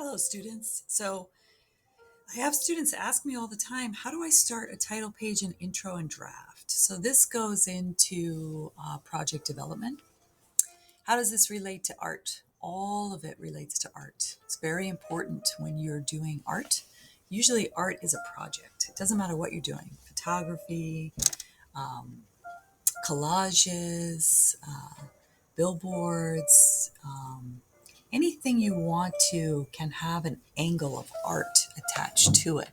Hello, students. So I have students ask me all the time, how do I start a title page and intro and draft? So this goes into project development. How does this relate to art? All of it relates to art. It's very important when you're doing art. Usually art is a project. It doesn't matter what you're doing. Photography, um, collages, billboards, anything you want to can have an angle of art attached to it.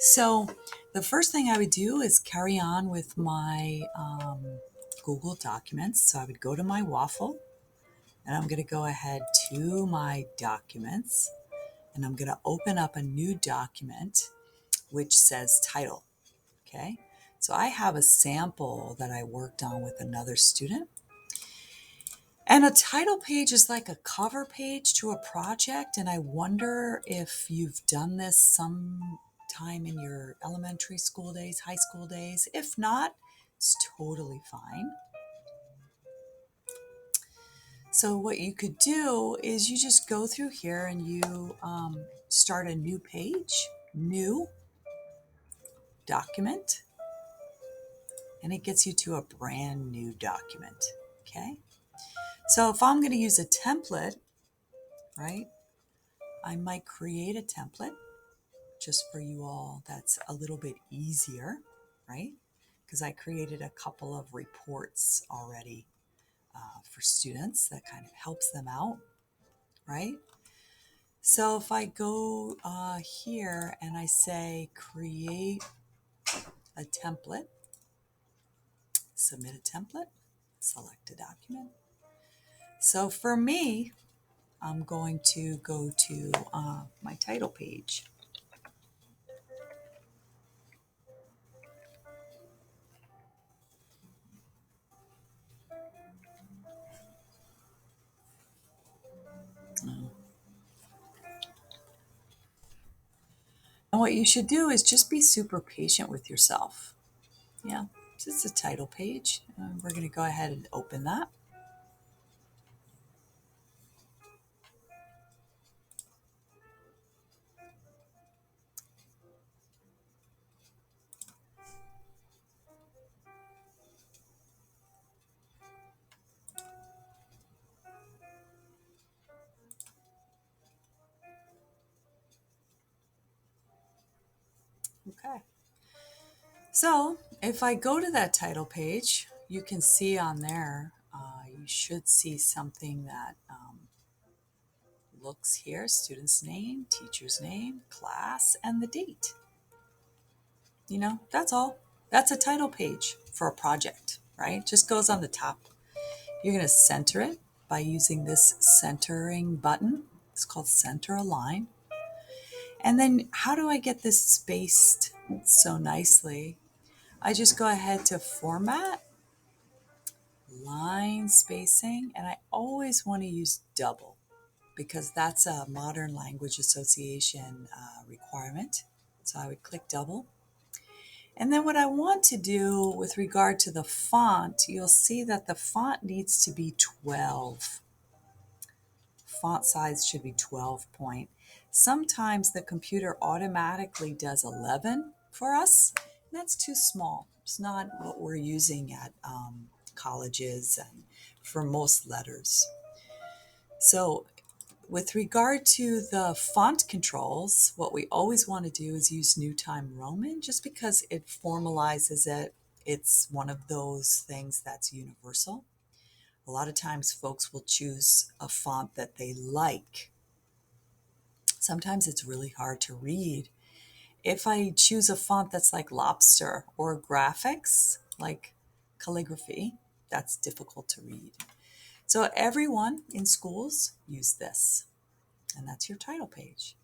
So the first thing I would do is carry on with my Google Documents. So I would go to my waffle and I'm going to go ahead to my documents and I'm going to open up a new document which says title. Okay. So I have a sample that I worked on with another student. And a title page is like a cover page to a project. And I wonder if you've done this sometime in your elementary school days, high school days. If not, it's totally fine. So what you could do is you just go through here and you start a new page, new document, and it gets you to a brand new document. Okay. So if I'm going to use a template, right, I might create a template just for you all that's a little bit easier, right? Because I created a couple of reports already for students that kind of helps them out, right? So if I go here and I say create a template, submit a template, select a document. So for me, I'm going to go to my title page. And what you should do is just be super patient with yourself. Yeah, it's a title page. We're going to go ahead and open that. Okay. So if I go to that title page, you can see on there, you should see something that looks here, student's name, teacher's name, class, and the date. That's all. That's a title page for a project, right? Just goes on the top. You're going to center it by using this centering button. It's called Center Align. And then how do I get this spaced so nicely? I just go ahead to Format, Line Spacing, and I always want to use double because that's a Modern Language Association requirement. So I would click double. And then what I want to do with regard to the font, you'll see that the font needs to be 12. Font size should be 12 point. Sometimes the computer automatically does 11 for us. And that's too small. It's not what we're using at colleges and for most letters. So with regard to the font controls, what we always want to do is use New Time Roman just because it formalizes it. It's one of those things that's universal. A lot of times folks will choose a font that they like. Sometimes it's really hard to read. If I choose a font that's like Lobster or graphics, like calligraphy, that's difficult to read. So everyone in schools use this, and that's your title page.